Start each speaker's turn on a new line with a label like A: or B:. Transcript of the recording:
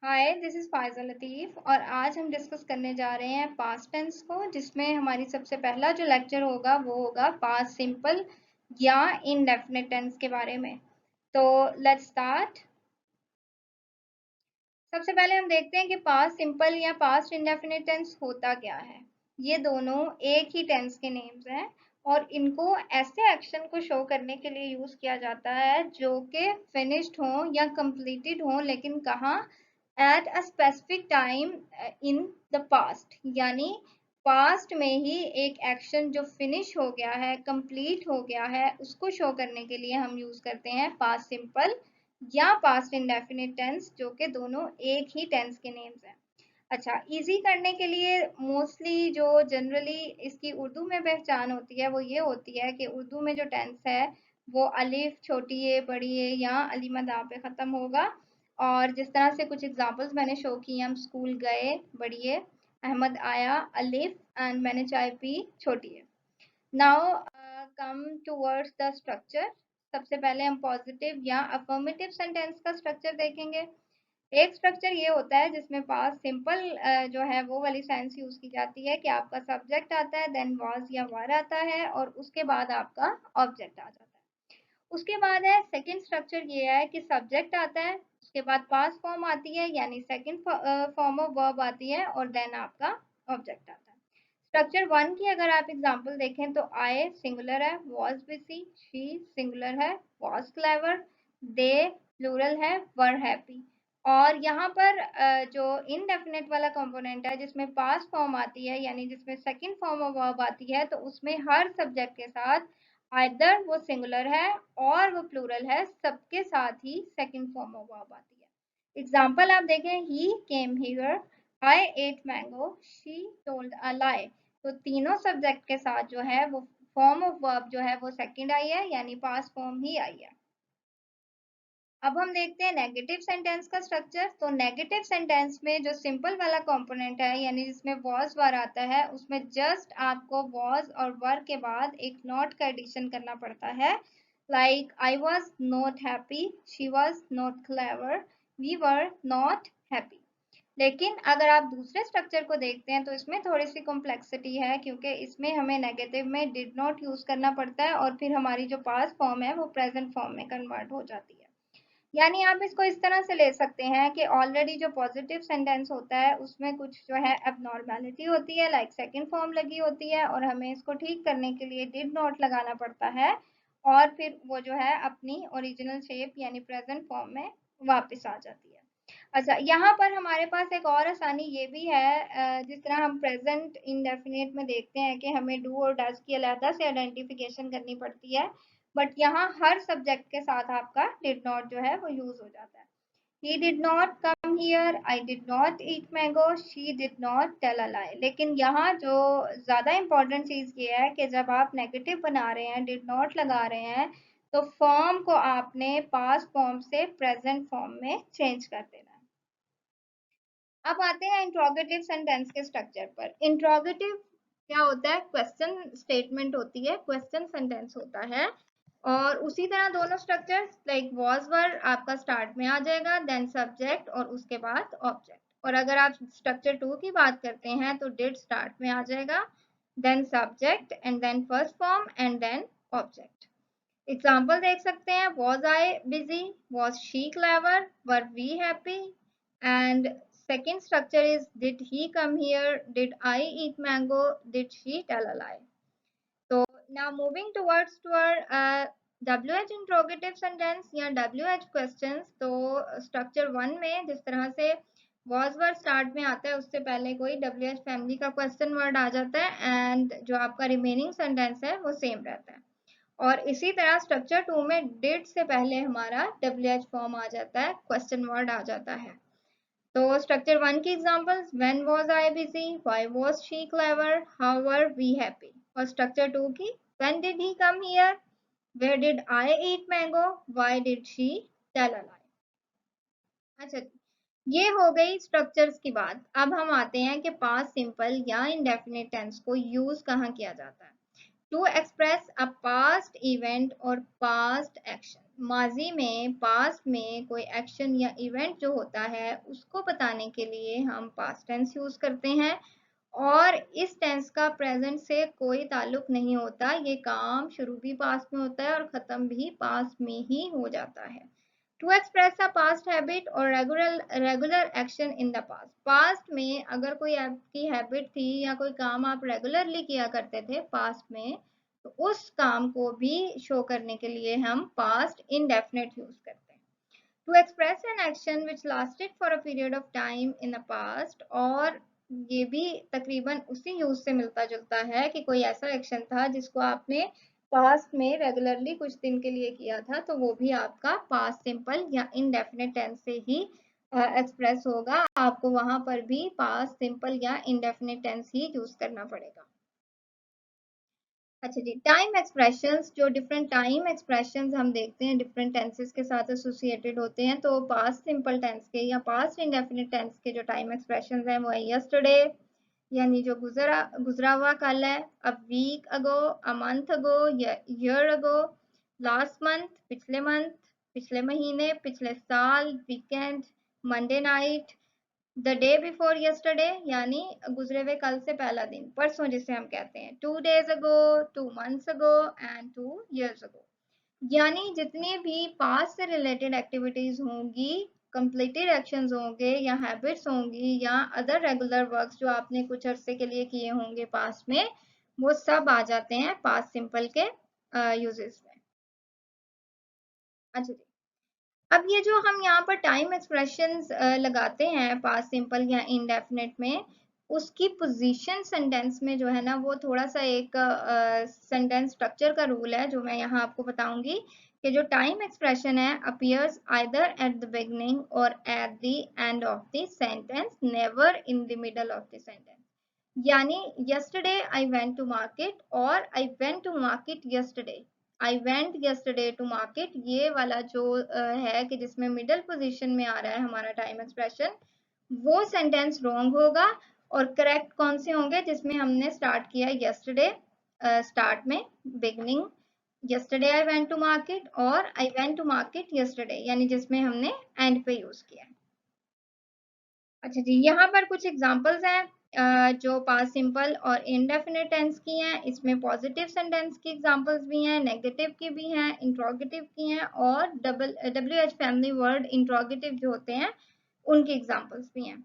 A: Hi, this is Faiza लतीफ़ और आज हम डिस्कस करने जा रहे हैं पास्ट टेंस को, जिसमें हमारी सबसे पहला जो लेक्चर होगा वो होगा पास्ट सिंपल या इनडेफिनिट टेंस के बारे में। तो लेट्स स्टार्ट। सबसे पहले हम देखते हैं कि पास्ट सिंपल या पास्ट इंडेफिनिट टेंस होता क्या है। ये दोनों एक ही टेंस के नेम्स हैं और इनको ऐसे एक्शन को शो करने के लिए यूज़ किया जाता है जो कि फिनिश्ड हो या कंप्लीटेड हो, लेकिन कहाँ, at a specific time in the past. यानी पास्ट में ही एक एक्शन जो फिनिश हो गया है, कंप्लीट हो गया है, उसको शो करने के लिए हम यूज़ करते हैं पास्ट सिंपल या पास्ट इंडेफिनिट टेंस, जो कि दोनों एक ही टेंस के नेम्स हैं। अच्छा, इजी करने के लिए मोस्टली जो जनरली इसकी उर्दू में पहचान होती है वो ये होती है कि उर्दू में जो टेंस है वो अलिफ छोटी ए बड़ी ए या अलीमदा पे ख़त्म होगा। और जिस तरह से कुछ एग्जांपल्स मैंने शो किए, हम स्कूल गए बड़ी ए, अहमद आया अलिफ, एंड मैंने चाय पी छोटी ए। Now come towards the structure. सबसे पहले हम पॉजिटिव या अफर्मेटिव सेंटेंस का स्ट्रक्चर देखेंगे। एक स्ट्रक्चर ये होता है जिसमें पास्ट सिंपल जो है वो वाली सेंस यूज की जाती है कि आपका सब्जेक्ट आता है, देन वाज या वर आता है और उसके बाद आपका ऑब्जेक्ट आ जाता है। उसके बाद है सेकंड स्ट्रक्चर, ये है कि सब्जेक्ट आता है, उसके बाद पास्ट फॉर्म आती है यानी सेकंड फॉर्म ऑफ वर्ब आती है और देन आपका ऑब्जेक्ट आता है। स्ट्रक्चर वन की अगर आप एग्जांपल देखें तो आई सिंगुलर है, वॉज बिजी, शी सिंगुलर है, वॉज क्लेवर, दे प्लूरल है, वर हैप्पी। और यहाँ पर जो इनडेफिनेट वाला कंपोनेंट है जिसमें पास्ट फॉर्म आती है यानी जिसमें सेकंड फॉर्म ऑफ वर्ब आती है, तो उसमें हर सब्जेक्ट के साथ आइदर वो सिंगुलर है और वो प्लूरल है, सबके साथ ही सेकंड फॉर्म ऑफ वर्ब आती है। एग्जांपल आप देखें, he came here, I ate mango, she told a lie. तो तीनों सब्जेक्ट के साथ जो है वो फॉर्म ऑफ वर्ब जो है वो सेकंड आई है यानी पास्ट फॉर्म ही आई है। अब हम देखते हैं नेगेटिव सेंटेंस का स्ट्रक्चर। तो नेगेटिव सेंटेंस में जो सिंपल वाला कंपोनेंट है यानी जिसमें वॉज वर आता है, उसमें जस्ट आपको वॉज और वर के बाद एक नॉट का एडिशन करना पड़ता है। Like I was not happy, she was not clever, we were not happy. लेकिन अगर आप दूसरे स्ट्रक्चर को देखते हैं तो इसमें थोड़ी सी कॉम्प्लेक्सिटी है, क्योंकि इसमें हमें नेगेटिव में डिड नॉट यूज करना पड़ता है और फिर हमारी जो पास्ट फॉर्म है वो प्रेजेंट फॉर्म में कन्वर्ट हो जाती है। यानी आप इसको इस तरह से ले सकते हैं कि ऑलरेडी जो पॉजिटिव सेंटेंस होता है उसमें कुछ जो है एबनॉर्मेलिटी होती है, लाइक सेकंड फॉर्म लगी होती है और हमें इसको ठीक करने के लिए डिड नॉट लगाना पड़ता है और फिर वो जो है अपनी ओरिजिनल शेप यानी प्रेजेंट फॉर्म में वापस आ जाती है। अच्छा, यहाँ पर हमारे पास एक और आसानी ये भी है, जिस तरह हम प्रेजेंट इंडेफिनिट में देखते हैं कि हमें डू और डज की अलग से आइडेंटिफिकेशन करनी पड़ती है, बट यहाँ हर सब्जेक्ट के साथ आपका डिड नॉट जो है वो यूज हो जाता है। He did not come here, I did not eat mango, she did not tell a lie। लेकिन यहाँ जो ज़्यादा इम्पोर्टेंट चीज़ ये है कि जब आप नेगेटिव बना रहे हैं, डिड नॉट लगा रहे हैं, तो फॉर्म को आपने पास्ट फॉर्म से प्रेजेंट फॉर्म में चेंज कर देना है। अब आते हैं इंट्रोगेटिव सेंटेंस के स्ट्रक्चर पर। इंट्रोगेटिव क्या होता है? क्वेश्चन स्टेटमेंट होती है, क्वेश्चन सेंटेंस होता है। और उसी तरह दोनों स्ट्रक्चर्स लाइक वॉज वर आपका स्टार्ट में आ जाएगा, देन सब्जेक्ट और उसके बाद ऑब्जेक्ट। और अगर आप स्ट्रक्चर टू की बात करते हैं तो डिड स्टार्ट में आ जाएगा, then subject and then first form and then object. Example देख सकते हैं, was I busy, was she clever, were we happy. And second structure is, did he come here, did I eat mango, did she tell a lie। So now moving towards to our WH interrogative sentence या WH questions। तो structure one में जिस तरह से was word start में आता है, उससे पहले कोई WH family का question word आ जाता है एंड जो आपका remaining sentence है वो सेम रहता है। और इसी तरह स्ट्रक्चर टू में did से पहले हमारा WH फॉर्म आ जाता है, क्वेश्चन वर्ड आ जाता है। तो स्ट्रक्चर वन की examples, when was I busy, why was she clever, how were we happy. और स्ट्रक्चर टू की, when did he come here, where did I eat mango, why did she tell a lie. अच्छा, ये हो गई structures की बात। अब हम आते हैं कि पास्ट सिंपल या इंडेफिनिट टेंस को यूज कहाँ किया जाता है to express a past event और पास्ट एक्शन। माजी में पास्ट में कोई एक्शन या इवेंट जो होता है उसको बताने के लिए हम पास्ट टेंस यूज करते हैं और इस टेंस का प्रेजेंट से कोई ताल्लुक नहीं होता। ये काम शुरू भी पास्ट में होता है और खत्म भी पास्ट में ही हो जाता है। To express a past habit और regular action in the past. Past में अगर कोई आपकी हैबिट थी या कोई काम आप रेगुलरली किया करते थे पास्ट में, तो उस काम को भी शो करने के लिए हम पास्ट इंडेफिनिट यूज करते हैं। To express an action which lasted for a period of time in the past, और ये भी तकरीबन उसी यूज से मिलता जुलता है कि कोई ऐसा एक्शन था जिसको आपने पास्ट में रेगुलरली कुछ दिन के लिए किया था, तो वो भी आपका पास्ट सिंपल या इनडेफिनिट टेंस से ही एक्सप्रेस होगा। आपको वहां पर भी पास्ट सिंपल या इनडेफिनिट टेंस ही यूज करना पड़ेगा। अच्छा जी, टाइम एक्सप्रेशंस, जो डिफरेंट टाइम एक्सप्रेशंस हम देखते हैं डिफरेंट टेंसेस के साथ एसोसिएटेड होते हैं, तो पास्ट सिंपल टेंस के या पास्ट इंडेफिनिट टेंस के जो टाइम एक्सप्रेशंस हैं वो है यस्टरडे, यानी जो गुजरा हुआ कल है, a week ago, a month ago, year ago, last month पिछले महीने, पिछले साल, weekend, Monday night, the day before yesterday यानी गुजरे हुए कल से पहला दिन, परसों जिसे हम कहते हैं, 2 days ago, 2 months ago and 2 years अगो। यानी जितनी भी पास्ट से रिलेटेड एक्टिविटीज होंगी, कंप्लीटेड एक्शंस होंगे या हैबिट्स होंगी या अदर रेगुलर वर्क्स जो आपने कुछ अरसे के लिए किए होंगे पास्ट में, वो सब आ जाते हैं पास्ट सिंपल के यूजेस में। अच्छा जी, अब ये जो हम यहाँ पर टाइम एक्सप्रेशंस लगाते हैं पास्ट सिंपल या इंडेफिनिट में, उसकी पोजीशन सेंटेंस में जो है ना वो थोड़ा सा एक सेंटेंस स्ट्रक्चर का रूल है जो मैं यहाँ आपको बताऊंगी कि जो टाइम एक्सप्रेशन है appears either at the beginning और at the end of the sentence, never in the middle of the sentence. यानी yesterday I went to market और I went to market yesterday, I went yesterday to market, ये वाला जो है कि जिसमें middle position में आ रहा है हमारा टाइम एक्सप्रेशन, वो सेंटेंस रॉन्ग होगा। और करेक्ट कौन से होंगे? जिसमें हमने स्टार्ट किया yesterday स्टार्ट में beginning, yesterday I went to market और I went to market yesterday, यानी जिसमें हमने एंड पे यूज किया। अच्छा जी, यहाँ पर कुछ एग्जांपल्स हैं जो पास्ट सिंपल और इंडेफिनिट टेंस की हैं। इसमें पॉजिटिव सेंटेंस की एग्जांपल्स भी हैं, नेगेटिव की भी हैं, इंट्रोगेटिव की हैं और WH फैमिली वर्ड इंट्रोगेटिव जो होते हैं उनकी एग्जांपल्स भी हैं।